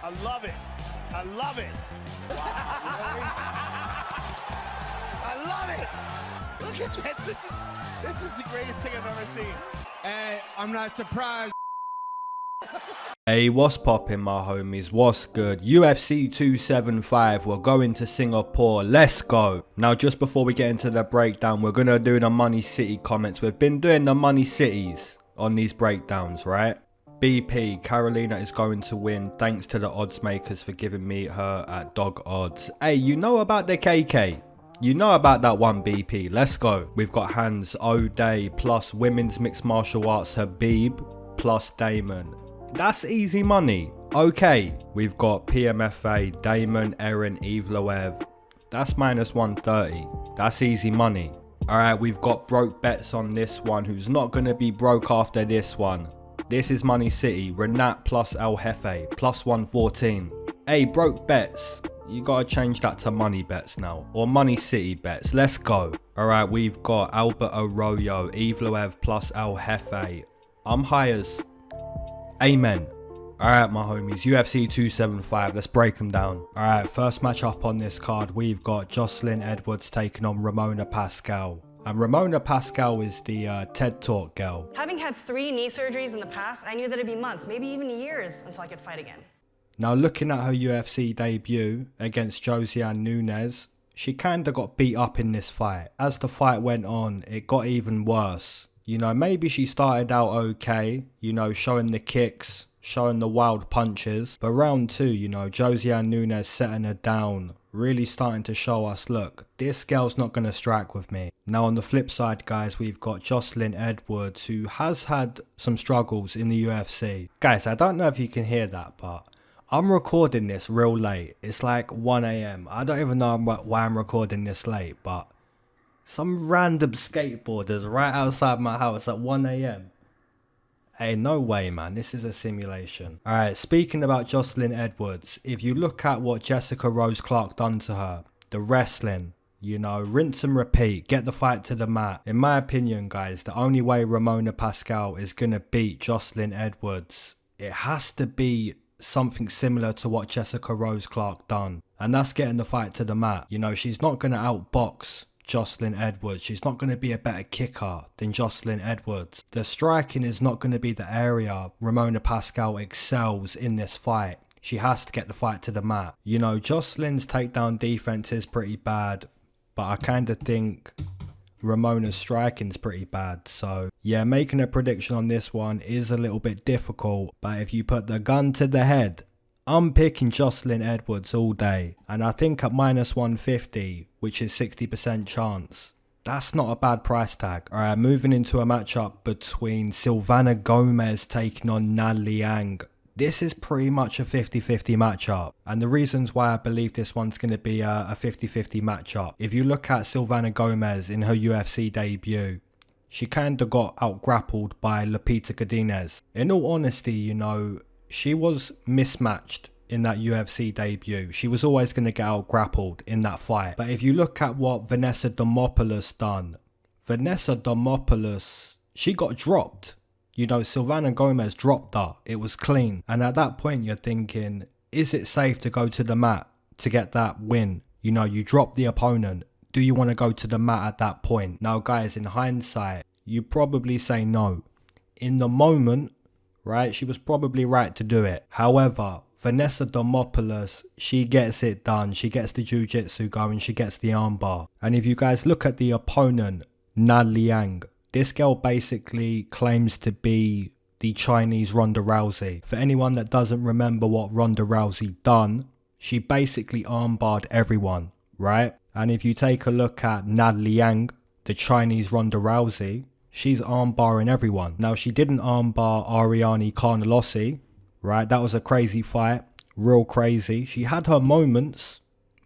I love it. I love it. I love it. Look at this. This is the greatest thing I've ever seen. Hey, I'm not surprised. Hey, what's poppin', my homies? What's good? UFC 275, we're going to Singapore. Let's go. Now, just before we get into the breakdown, we're gonna do the Money City comments. We've been doing the Money Cities on these breakdowns, right? BP, Carolina is going to win. Thanks to the odds makers for giving me her at dog odds. Hey, you know about the KK? You know about that one, BP. Let's go. We've got Hans O'Day plus women's mixed martial arts Habib plus Damon. That's easy money. Okay, we've got PMFA, Damon, Erin, Evloev. That's minus 130. That's easy money. Alright, we've got broke bets on this one. Who's not going to be broke after this one? This is Money City. Renat plus El Jefe plus 114. Hey, broke bets. You got to change that to money bets now. Or Money City bets. Let's go. Alright, we've got Albert Arroyo, Evloev plus El Jefe. I'm high as... Amen. Alright, my homies, UFC 275, let's break them down. Alright, first match up on this card, we've got Joselyne Edwards taking on Ramona Pascual. And Ramona Pascual is the TED Talk girl. Having had 3 knee surgeries in the past, I knew that it'd be months, maybe even years, until I could fight again. Now, looking at her UFC debut against Joselyne Nunes, she kinda got beat up in this fight. As the fight went on, it got even worse. You know, maybe she started out okay, you know, showing the kicks, showing the wild punches. But round 2, you know, Joselyne Nunes setting her down, really starting to show us, look, this girl's not going to strike with me. Now on the flip side, guys, we've got Joselyne Edwards, who has had some struggles in the UFC. Guys, I don't know if you can hear that, but I'm recording this real late. It's like 1 AM. I don't even know why I'm recording this late, but... some random skateboarders right outside my house at 1 AM. Hey, no way, man. This is a simulation. Alright, speaking about Joselyne Edwards, if you look at what Jessica Rose Clark done to her, the wrestling, you know, rinse and repeat, get the fight to the mat. In my opinion, guys, the only way Ramona Pascual is going to beat Joselyne Edwards, it has to be something similar to what Jessica Rose Clark done. And that's getting the fight to the mat. You know, she's not going to outbox Joselyne Edwards. She's not going to be a better kicker than Joselyne Edwards. The striking is not going to be the area Ramona Pascual excels in this fight. She has to get the fight to the mat. You know, Joselyne's takedown defense is pretty bad, but I kind of think Ramona's striking's pretty bad. So yeah, making a prediction on this one is a little bit difficult, but if you put the gun to the head, I'm picking Joselyne Edwards all day, and I think at minus 150, which is 60% chance, that's not a bad price tag. Alright, moving into a matchup between Silvana Gomez taking on Liang. This is pretty much a 50-50 matchup, and the reasons why I believe this one's going to be a 50-50 matchup. If you look at Silvana Gomez in her UFC debut, she kinda got out-grappled by Lupita Godinez. In all honesty, you know, she was mismatched in that UFC debut. She was always going to get out grappled in that fight. But if you look at what Vanessa Demopoulos done, Vanessa Demopoulos, she got dropped. You know, Silvana Gomez dropped her. It was clean. And at that point, you're thinking, is it safe to go to the mat to get that win? You know, you drop the opponent. Do you want to go to the mat at that point? Now, guys, in hindsight, you probably say no. In the moment, right, she was probably right to do it. However, Vanessa Demopoulos, she gets it done. She gets the jiu-jitsu going. She gets the armbar. And if you guys look at the opponent, Liang, this girl basically claims to be the Chinese Ronda Rousey. For anyone that doesn't remember what Ronda Rousey done, she basically armbarred everyone, right? And if you take a look at Liang, the Chinese Ronda Rousey, she's armbarring everyone. Now, she didn't armbar Ariane Carnelossi, right? That was a crazy fight. Real crazy. She had her moments,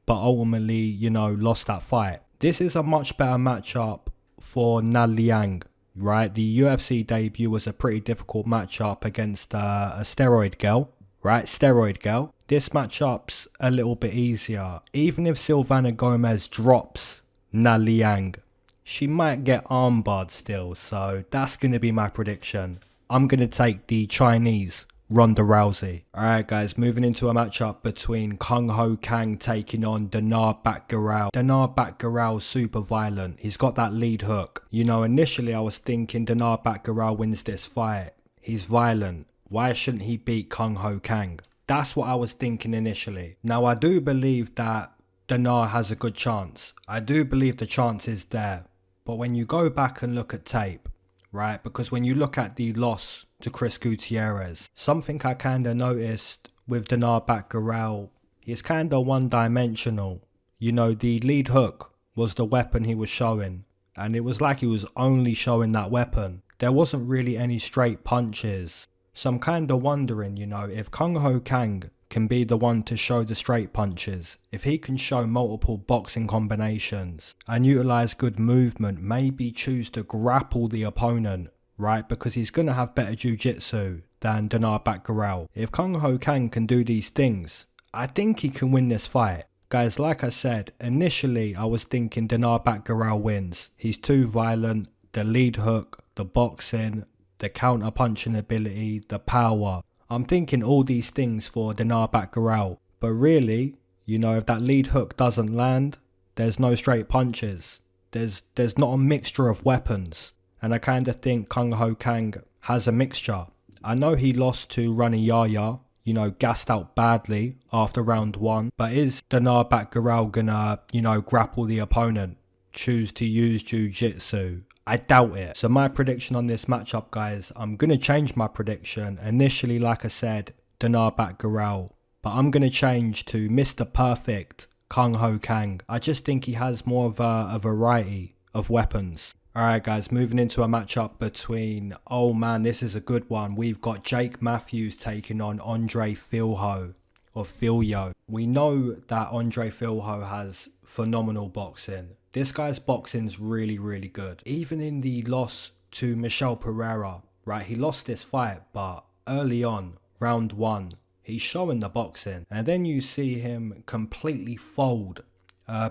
but ultimately, you know, lost that fight. This is a much better matchup for Liang, right? The UFC debut was a pretty difficult matchup against a steroid girl, right? Steroid girl. This matchup's a little bit easier. Even if Silvana Gomez drops Liang, she might get armbarred still, so that's going to be my prediction. I'm going to take the Chinese Ronda Rousey. Alright guys, moving into a matchup between Kang taking on Danaa Batgerel. Danaa Batgerel's super violent. He's got that lead hook. You know, initially I was thinking Danaa Batgerel wins this fight. He's violent. Why shouldn't he beat Kang? That's what I was thinking initially. Now I do believe that Danaa has a good chance. I do believe the chance is there. But when you go back and look at tape, right? Because when you look at the loss to Chris Gutierrez, something I kinda noticed with Danaa Batgerel, he's kinda one-dimensional. You know, the lead hook was the weapon he was showing, and it was like he was only showing that weapon. There wasn't really any straight punches. So I'm kinda wondering, you know, if Kang can be the one to show the straight punches, if he can show multiple boxing combinations and utilize good movement, maybe choose to grapple the opponent, right? Because he's going to have better jiu-jitsu than Danaa Batgerel. If Kang can do these things, I think he can win this fight. Guys, like I said, initially I was thinking Danaa Batgerel wins. He's too violent, the lead hook, the boxing, the counter punching ability, the power. I'm thinking all these things for Danaa Batgerel. But really, you know, if that lead hook doesn't land, there's no straight punches. There's not a mixture of weapons. And I kind of think Kang has a mixture. I know he lost to Rani Yaya, you know, gassed out badly after round 1. But is Danaa Batgerel gonna, you know, grapple the opponent? Choose to use jiu-jitsu? I doubt it. So my prediction on this matchup, guys, I'm going to change my prediction. Initially, like I said, Danaa Batgerel. But I'm going to change to Mr. Perfect, Kang. I just think he has more of a variety of weapons. Alright guys, moving into a matchup between, oh man, this is a good one. We've got Jake Matthews taking on Andre Fialho, or Fialho. We know that Andre Fialho has phenomenal boxing. This guy's boxing's really, really good. Even in the loss to Michel Pereira, right, he lost this fight, but early on, round 1, he's showing the boxing. And then you see him completely fold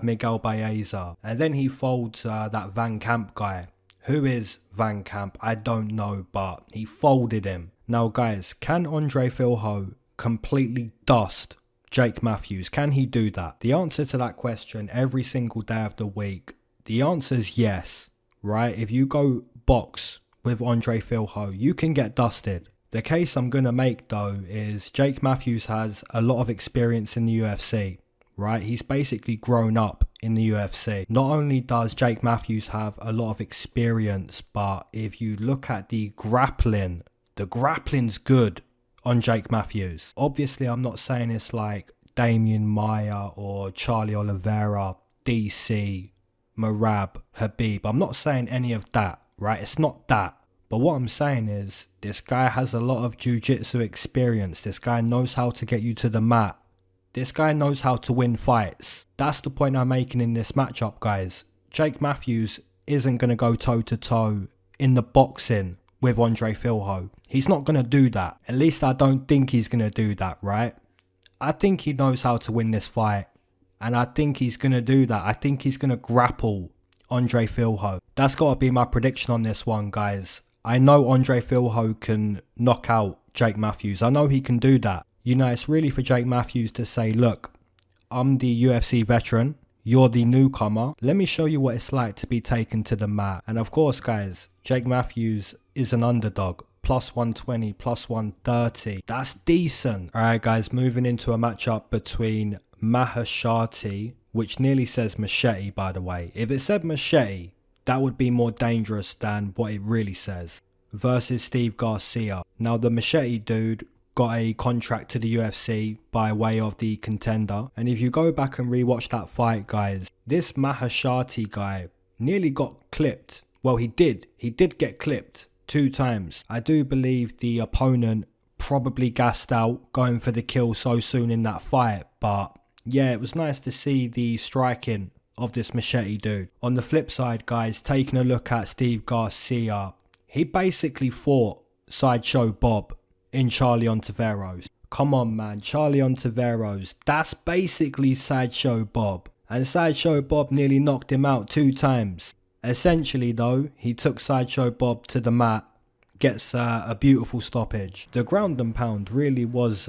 Miguel Baeza. And then he folds that Van Camp guy. Who is Van Camp? I don't know, but he folded him. Now guys, can Andre Fialho completely dust Jake Matthews? Can he do that? The answer to that question every single day of the week, the answer is yes, right? If you go box with Andre Fialho, you can get dusted. The case I'm going to make though is Jake Matthews has a lot of experience in the UFC, right? He's basically grown up in the UFC. Not only does Jake Matthews have a lot of experience, but if you look at the grappling's good on Jake Matthews. Obviously, I'm not saying it's like Damian Maia or Charlie Oliveira, DC, Merab, Habib. I'm not saying any of that, right? It's not that. But what I'm saying is this guy has a lot of jiu-jitsu experience. This guy knows how to get you to the mat. This guy knows how to win fights. That's the point I'm making in this matchup, guys. Jake Matthews isn't going to go toe-to-toe in the boxing with Andre Fialho. He's not going to do that. At least I don't think he's going to do that, right? I think he knows how to win this fight. And I think he's going to do that. I think he's going to grapple Andre Fialho. That's got to be my prediction on this one, guys. I know Andre Fialho can knock out Jake Matthews. I know he can do that. You know, it's really for Jake Matthews to say, look, I'm the UFC veteran. You're the newcomer. Let me show you what it's like to be taken to the mat. And of course, guys, Jake Matthews is an underdog. Plus 120, plus 130. That's decent. Alright, guys, moving into a matchup between Maheshate, which nearly says machete, by the way. If it said machete, that would be more dangerous than what it really says. Versus Steve Garcia. Now, the machete dude got a contract to the UFC by way of the Contender. And if you go back and rewatch that fight, guys, this Maheshate guy nearly got clipped. Well, he did. He did get clipped 2 times. I do believe the opponent probably gassed out going for the kill so soon in that fight. But yeah, it was nice to see the striking of this machete dude. On the flip side, guys, taking a look at Steve Garcia, he basically fought Sideshow Bob in Charlie Ontiveros. Come on, man. Charlie Ontiveros, that's basically Sideshow Bob. And Sideshow Bob nearly knocked him out 2 times. Essentially, though, he took Sideshow Bob to the mat, gets a beautiful stoppage. The ground and pound really was,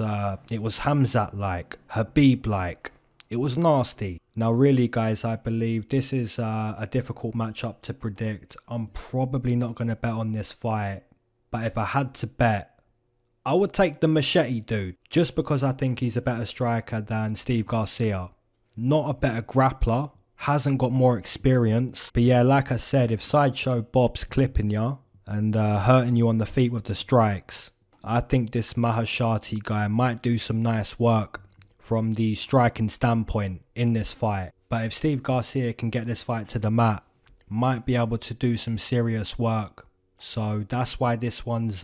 it was Hamzat-like, Habib-like. It was nasty. Now really guys, I believe this is a difficult matchup to predict. I'm probably not going to bet on this fight. But if I had to bet, I would take the Maheshate dude. Just because I think he's a better striker than Steve Garcia. Not a better grappler. Hasn't got more experience. But yeah, like I said, if Sideshow Bob's clipping ya and hurting you on the feet with the strikes, I think this Maheshate guy might do some nice work from the striking standpoint in this fight. But if Steve Garcia can get this fight to the mat, might be able to do some serious work. So that's why this one's,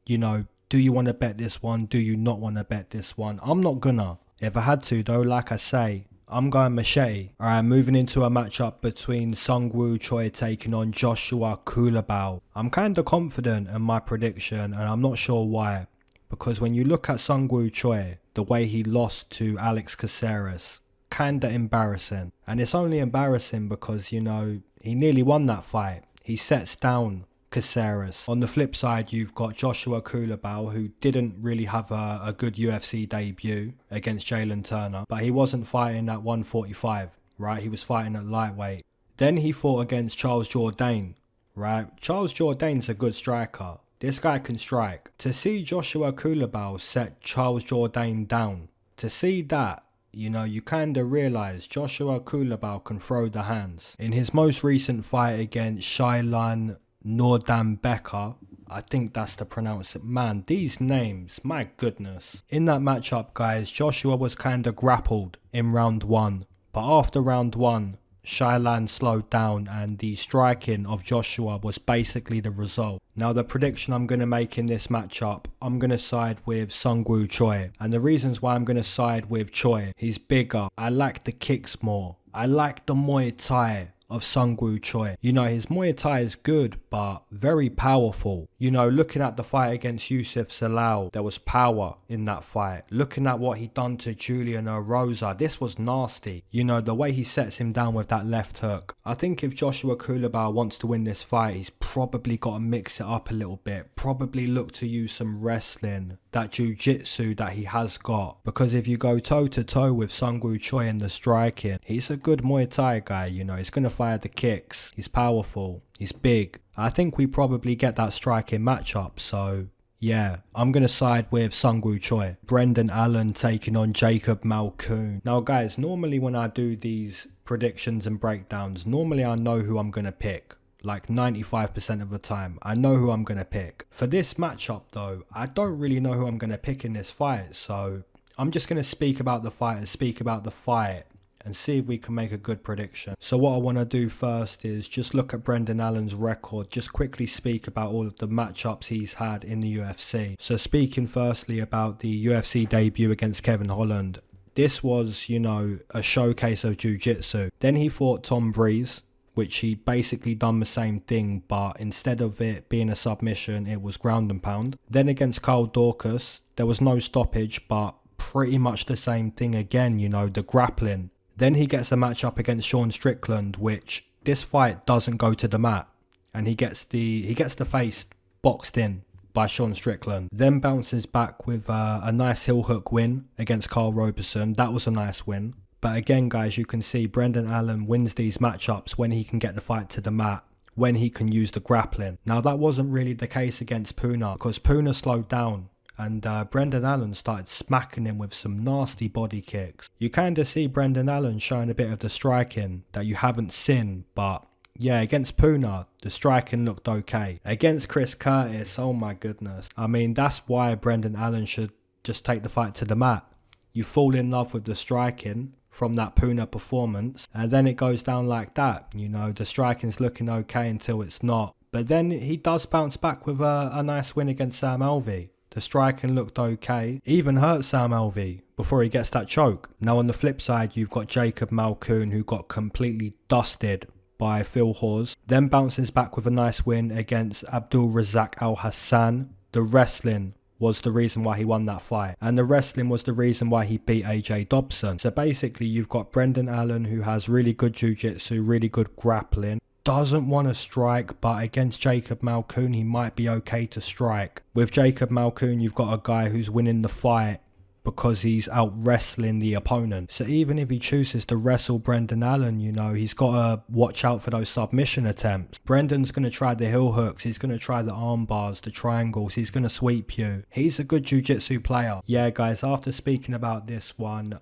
you know, do you want to bet this one? Do you not want to bet this one? I'm not gonna. If I had to though, like I say, I'm going Maheshate. Alright, moving into a matchup between Seungwoo Choi taking on Joshua Culibao. I'm kinda confident in my prediction and I'm not sure why. Because when you look at Seungwoo Choi, the way he lost to Alex Caceres, kinda embarrassing. And it's only embarrassing because, you know, he nearly won that fight. He sets down Caceres. On the flip side, you've got Joshua Culibao, who didn't really have a good UFC debut against Jalen Turner, but he wasn't fighting at 145, right? He was fighting at lightweight. Then he fought against Charles Jourdain, right? Charles Jourdain's a good striker. This guy can strike. To see Joshua Culibao set Charles Jourdain down, to see that, you know, you kinda realise Joshua Culibao can throw the hands. In his most recent fight against Shailan Nordambeka, I think that's the pronounce it. Man, these names, my goodness. In that matchup, guys, Joshua was kinda grappled in round 1. But after round 1, Shailan slowed down and the striking of Joshua was basically the result. Now the prediction I'm going to make in this matchup, I'm going to side with Seungwoo Choi. And the reasons why I'm going to side with Choi, he's bigger. I like the kicks more. I like the Muay Thai of Seungwoo Choi. You know, his Muay Thai is good, but very powerful. You know, looking at the fight against Yusuf Salal, there was power in that fight. Looking at what he done to Julian Rosa, this was nasty. You know, the way he sets him down with that left hook. I think if Joshua Culibao wants to win this fight, he's probably got to mix it up a little bit. Probably look to use some wrestling, that jiu-jitsu that he has got. Because if you go toe-to-toe with Seungwoo Choi in the striking, he's a good Muay Thai guy, you know. He's going to fire the kicks. He's powerful. He's big. I think we probably get that striking matchup, so yeah, I'm going to side with Seungwoo Choi. Brendan Allen taking on Jacob Malkoun. Now guys, normally when I do these predictions and breakdowns, normally I know who I'm going to pick. Like 95% of the time, I know who I'm going to pick. For this matchup though, I don't really know who I'm going to pick in this fight, so I'm just going to speak about the fighters, speak about the fight, and see if we can make a good prediction. So what I want to do first is just look at Brendan Allen's record, just quickly speak about all of the matchups he's had in the UFC. So speaking firstly about the UFC debut against Kevin Holland, this was, you know, a showcase of jiu-jitsu. Then he fought Tom Breeze, which he basically done the same thing, but instead of it being a submission, it was ground and pound. Then against Carl Dorcas, there was no stoppage, but pretty much the same thing again, you know, the grappling. Then he gets a matchup against Sean Strickland, which this fight doesn't go to the mat, and he gets the face boxed in by Sean Strickland. Then bounces back with a nice heel hook win against Carl Roberson. That was a nice win. But again, guys, you can see Brendan Allen wins these matchups when he can get the fight to the mat, when he can use the grappling. Now that wasn't really the case against Puna, because Puna slowed down. And Brendan Allen started smacking him with some nasty body kicks. You kind of see Brendan Allen showing a bit of the striking that you haven't seen. But yeah, against Puna, the striking looked okay. Against Chris Curtis, oh my goodness. I mean, that's why Brendan Allen should just take the fight to the mat. You fall in love with the striking from that Puna performance, and then it goes down like that. You know, the striking's looking okay until it's not. But then he does bounce back with a nice win against Sam Alvey. The striking looked okay, even hurt Sam Alvey before he gets that choke. Now on the flip side, you've got Jacob Malkoun, who got completely dusted by Phil Hawes. Then bounces back with a nice win against Abdul Razak Al Hassan. The wrestling was the reason why he won that fight, and the wrestling was the reason why he beat AJ Dobson. So basically you've got Brendan Allen, who has really good jiu-jitsu, really good grappling, doesn't want to strike, but against Jacob Malkoun, he might be okay to strike. With Jacob Malkoun, you've got a guy who's winning the fight because he's out wrestling the opponent. So even if he chooses to wrestle Brendan Allen, you know, he's got to watch out for those submission attempts. Brendan's going to try the heel hooks, he's going to try the arm bars, the triangles, he's going to sweep you. He's a good jiu-jitsu player. Yeah, guys, after speaking about this one,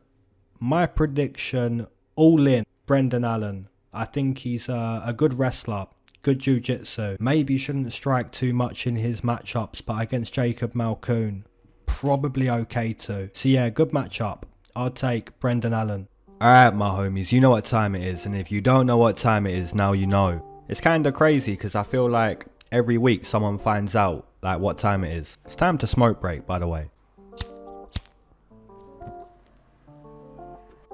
my prediction, all in, Brendan Allen. I think he's a good wrestler, good jiu-jitsu. Maybe shouldn't strike too much in his matchups, but against Jacob Malkoun, probably okay too. So yeah, good matchup. I'll take Brendan Allen. Alright my homies, you know what time it is, and if you don't know what time it is, now you know. It's kinda crazy because I feel like every week someone finds out like what time it is. It's time to smoke break, by the way.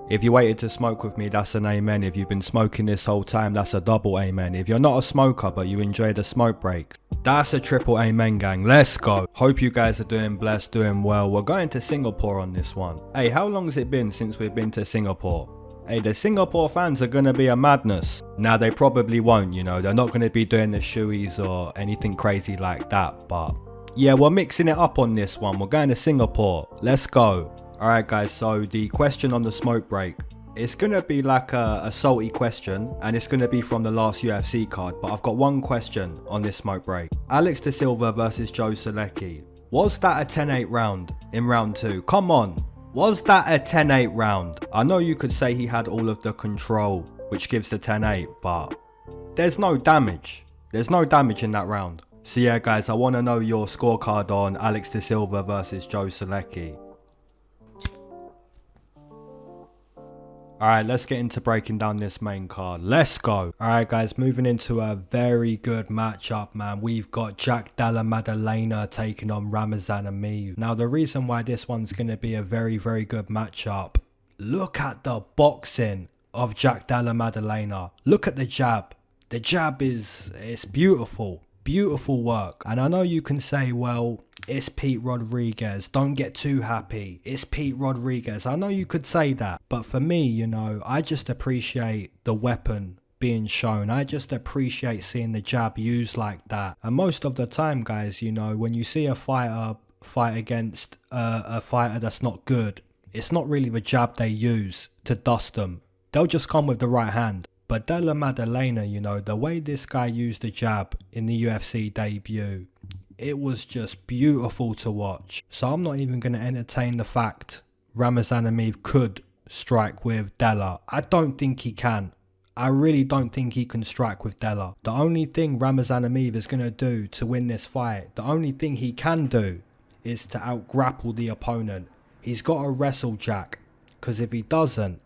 If you waited to smoke with me, that's an amen. If you've been smoking this whole time, that's a double amen. If you're not a smoker but you enjoy the smoke breaks, that's a triple amen, gang. Let's go. Hope you guys are doing blessed, doing well. We're going to Singapore on this one. Hey, how long has it been since we've been to Singapore? Hey, the Singapore fans are going to be a madness. Now, they probably won't, you know. They're not going to be doing the shoeies or anything crazy like that. But yeah, we're mixing it up on this one. We're going to Singapore. Let's go. Alright guys, so the question on the smoke break, it's going to be like a salty question, and it's going to be from the last UFC card, but I've got one question on this smoke break. Alex De Silva versus Joselyne. Was that a 10-8 round in round 2? Come on, was that a 10-8 round? I know you could say he had all of the control, which gives the 10-8, but there's no damage. There's no damage in that round. So yeah guys, I want to know your scorecard on Alex De Silva versus Joselyne. Alright, let's get into breaking down this main card. Let's go. Alright guys, moving into a very good matchup, man. We've got Jack Della Maddalena taking on Ramazan Emeev. Now, the reason why this one's going to be a very, very good matchup. Look at the boxing of Jack Della Maddalena. Look at the jab. The jab it's beautiful. Beautiful work. And I know you can say, well, it's Pete Rodriguez, don't get too happy, it's Pete Rodriguez. I know you could say that, but for me, you know, I just appreciate the weapon being shown. I just appreciate seeing the jab used like that. And most of the time, guys, you know, when you see a fighter fight against a fighter that's not good, it's not really the jab they use to dust them. They'll just come with the right hand. But Della Maddalena, you know, the way this guy used the jab in the UFC debut, it was just beautiful to watch. So I'm not even going to entertain the fact Ramazan Emeev could strike with Della. I don't think he can. I really don't think he can strike with Della. The only thing Ramazan Emeev is going to do to win this fight, the only thing he can do is to out-grapple the opponent. He's got to wrestle Jack, because if he doesn't,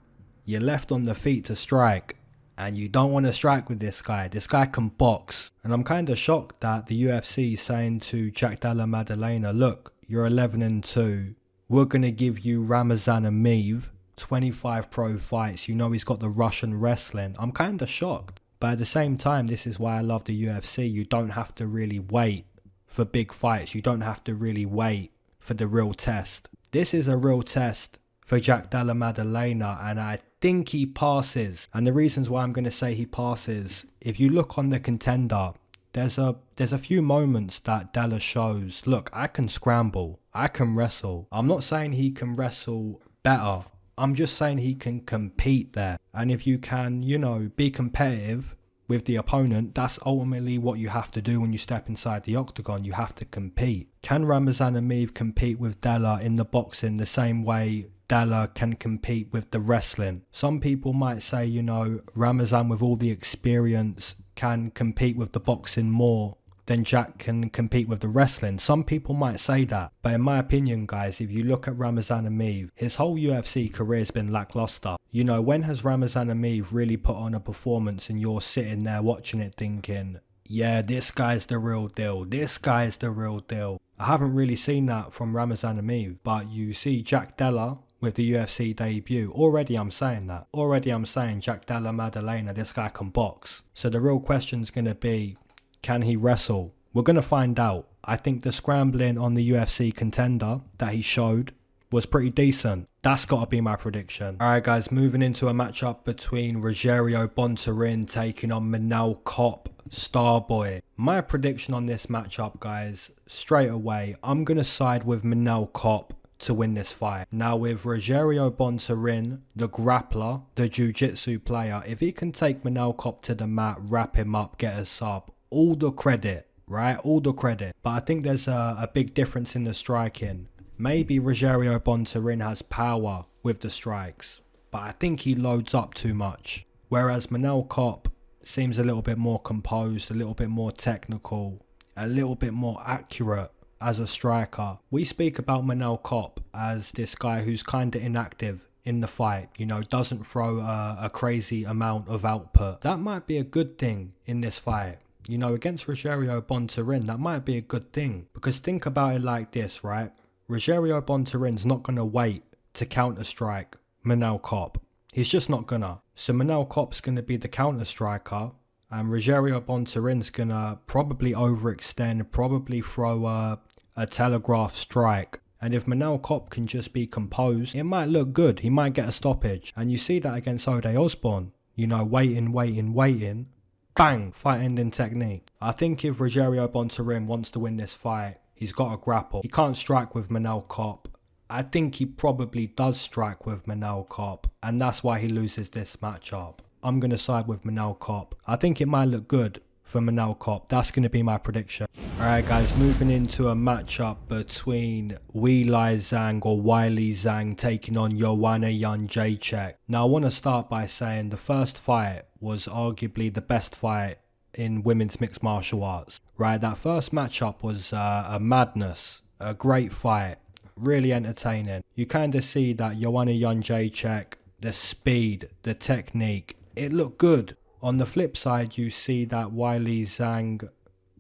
you're left on the feet to strike. And you don't want to strike with this guy. This guy can box. And I'm kind of shocked that the UFC is saying to Jack Della Maddalena, look, you're 11-2. We're going to give you Ramazan Emeev 25 pro fights. You know he's got the Russian wrestling. I'm kind of shocked. But at the same time, this is why I love the UFC. You don't have to really wait for big fights. You don't have to really wait for the real test. This is a real test for Jack Della Maddalena, and I think he passes. And the reasons why I'm going to say he passes, if you look on the contender, there's a few moments that Della shows, look, I can scramble, I can wrestle. I'm not saying he can wrestle better, I'm just saying he can compete there. And if you can, you know, be competitive with the opponent, that's ultimately what you have to do when you step inside the octagon. You have to compete. Can Ramazan Emeev compete with Della in the boxing the same way Della can compete with the wrestling? Some people might say, you know, Ramazan with all the experience can compete with the boxing more than Jack can compete with the wrestling. Some people might say that, but in my opinion, guys, if you look at Ramazan Emeev, his whole UFC career has been lackluster. You know, when has Ramazan Emeev really put on a performance and you're sitting there watching it thinking, yeah, this guy's the real deal, this guy's the real deal? I haven't really seen that from Ramazan Emeev, but you see Jack Della with the UFC debut. Already I'm saying that. Already I'm saying Jack Della Maddalena, this guy can box. So the real question's going to be, can he wrestle? We're going to find out. I think the scrambling on the UFC contender that he showed was pretty decent. That's got to be my prediction. Alright guys, moving into a matchup between Rogerio Bontorin taking on Manel Kape Starboy. My prediction on this matchup, guys, straight away, I'm going to side with Manel Kape to win this fight. Now with Rogerio Bontorin, the grappler, the jiu-jitsu player, if he can take Manel Kape to the mat, wrap him up, get a sub, all the credit, right? All the credit. But I think there's a big difference in the striking. Maybe Rogerio Bontorin has power with the strikes, but I think he loads up too much. Whereas Manel Kape seems a little bit more composed, a little bit more technical, a little bit more accurate as a striker. We speak about Manel Kape as this guy who's kind of inactive in the fight, you know, doesn't throw a crazy amount of output. That might be a good thing in this fight. You know, against Rogerio Bontorin, that might be a good thing. Because think about it like this, right? Rogerio Bontorin's not going to wait to counter-strike Manel Kape. He's just not gonna. So Manel Kape's going to be the counter-striker, and Rogerio Bontorin's going to probably overextend, probably throw a telegraph strike. And if Manel Kape can just be composed, it might look good. He might get a stoppage. And you see that against Ode Osbourne. You know, waiting. Bang! Fight ending technique. I think if Rogerio Bontorin wants to win this fight, he's got to grapple. He can't strike with Manel Kape. I think he probably does strike with Manel Kape, and that's why he loses this matchup. I'm going to side with Manel Kape. I think it might look good for Manel Kape. That's going to be my prediction. Alright guys, moving into a matchup between Weili Zhang or Weili Zhang taking on Joanna Jędrzejczyk. Now I want to start by saying the first fight was arguably the best fight in women's mixed martial arts. Right, that first matchup was a madness, a great fight, really entertaining. You kind of see that Joanna Jędrzejczyk, the speed, the technique, it looked good. On the flip side, you see that Weili Zhang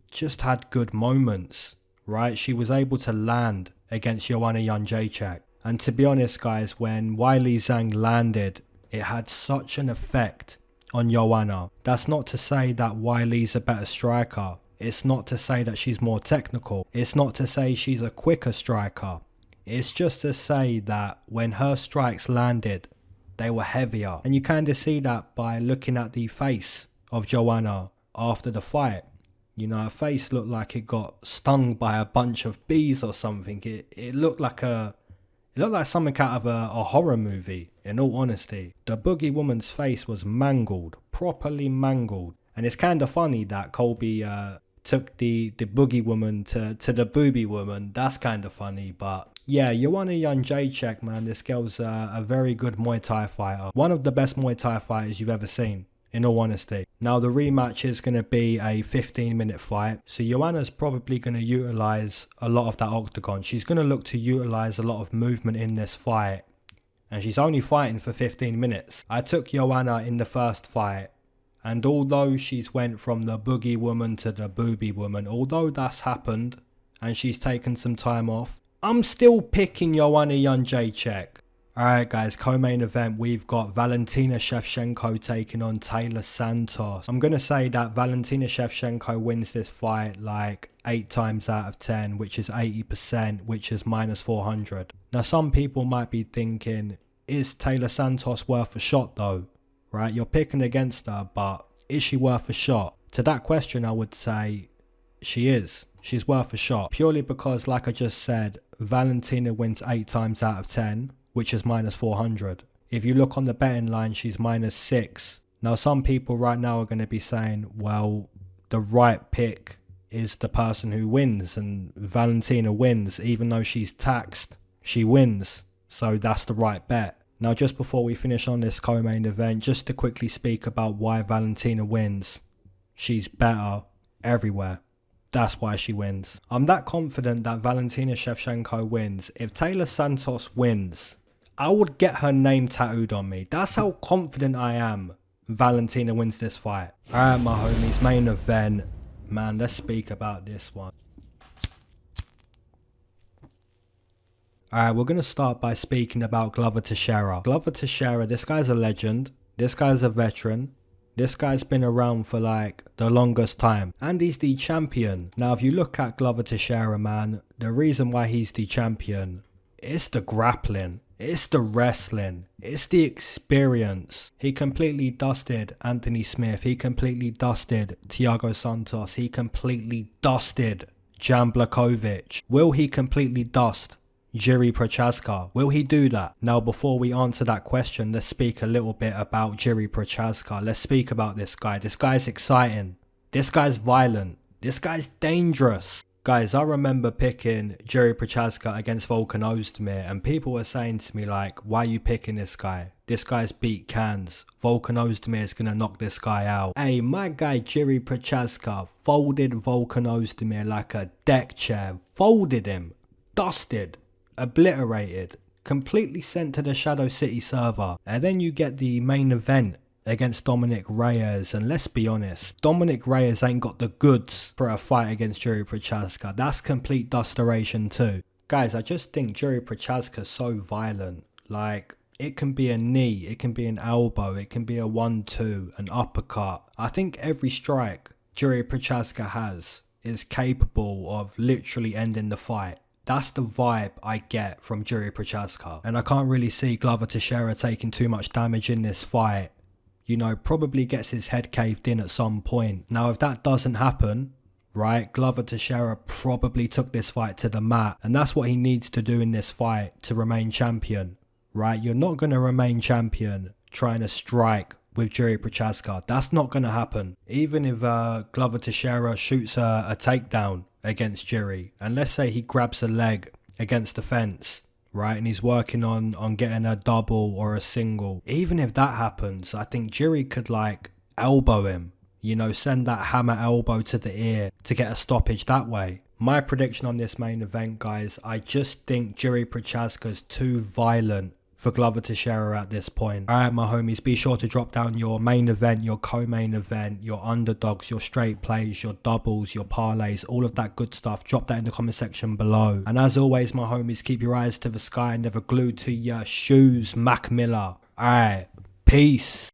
just had good moments, right? She was able to land against Joanna Jędrzejczyk. And to be honest, guys, when Weili Zhang landed, it had such an effect on Joanna. That's not to say that Weili's a better striker. It's not to say that she's more technical. It's not to say she's a quicker striker. It's just to say that when her strikes landed, they were heavier. And you kind of see that by looking at the face of Joanna after the fight. You know, her face looked like it got stung by a bunch of bees or something. It looked like something out of a horror movie, in all honesty. The boogie woman's face was mangled, properly mangled. And it's kind of funny that Colby took the boogie woman to the booby woman. That's kind of funny, but yeah, Joanna Jędrzejczyk, man, this girl's a very good Muay Thai fighter. One of the best Muay Thai fighters you've ever seen, in all honesty. Now, the rematch is going to be a 15-minute fight. So Joanna's probably going to utilize a lot of that octagon. She's going to look to utilize a lot of movement in this fight. And she's only fighting for 15 minutes. I took Joanna in the first fight. And although she's went from the boogie woman to the booby woman, although that's happened and she's taken some time off, I'm still picking Joanna Jędrzejczyk. Alright guys, co-main event, we've got Valentina Shevchenko taking on Taila Santos. I'm going to say that Valentina Shevchenko wins this fight like 8 times out of 10, which is 80%, which is minus 400. Now some people might be thinking, is Taila Santos worth a shot though? Right, you're picking against her, but is she worth a shot? To that question, I would say she is. She's worth a shot. Purely because, like I just said, Valentina wins 8 times out of 10, which is minus 400. If you look on the betting line, she's minus 6. Now, some people right now are going to be saying, well, the right pick is the person who wins, and Valentina wins. Even though she's taxed, she wins. So that's the right bet. Now, just before we finish on this co-main event, just to quickly speak about why Valentina wins. She's better everywhere. That's why she wins. I'm that confident that Valentina Shevchenko wins. If Taila Santos wins, I would get her name tattooed on me. That's how confident I am Valentina wins this fight. Alright, my homies, main event. Man, let's speak about this one. Alright, we're going to start by speaking about Glover Teixeira. Glover Teixeira, this guy's a legend. This guy's a veteran. This guy's been around for like the longest time. And he's the champion. Now, if you look at Glover Teixeira, man, the reason why he's the champion It's the grappling. It's the wrestling. It's the experience. He completely dusted Anthony Smith. He completely dusted Thiago Santos. He completely dusted Jan Blachowicz. Will he completely dust Jiri Prochazka? Will he do that? Now, before we answer that question, let's speak a little bit about Jiri Prochazka. Let's speak about this guy. This guy's exciting. This guy's violent. This guy's dangerous. Guys, I remember picking Jiri Prochazka against Volkan Ozdemir, and people were saying to me like, why are you picking this guy? This guy's beat cans. Volkan Ozdemir is going to knock this guy out. Hey, my guy Jiri Prochazka folded Volkan Ozdemir like a deck chair. Folded him. Dusted. Obliterated. Completely sent to the Shadow City server. And then you get the main event against Dominic Reyes, and let's be honest, Dominic Reyes ain't got the goods for a fight against Jiri Prochazka. That's complete dusteration too. Guys, I just think Jiri Prochazka's so violent. Like, it can be a knee, it can be an elbow, it can be a 1-2, an uppercut. I think every strike Jiri Prochazka has is capable of literally ending the fight. That's the vibe I get from Jiri Prochazka, and I can't really see Glover Teixeira taking too much damage in this fight. You know, probably gets his head caved in at some point. Now, if that doesn't happen, right, Glover Teixeira probably took this fight to the mat, and that's what he needs to do in this fight to remain champion, right? You're not going to remain champion trying to strike with Jiri Prochazka. That's not going to happen. Even if Glover Teixeira shoots a takedown against Jiri, and let's say he grabs a leg against the fence, right, and he's working on getting a double or a single. Even if that happens, I think Jiri could like elbow him, you know, send that hammer elbow to the ear to get a stoppage that way. My prediction on this main event, guys, I just think Jiri Prochazka's too violent for Glover Teixeira at this point. Alright, my homies, be sure to drop down your main event, your co-main event, your underdogs, your straight plays, your doubles, your parlays, all of that good stuff. Drop that in the comment section below. And as always, my homies, keep your eyes to the sky and never glued to your shoes. Mac Miller. Alright, peace.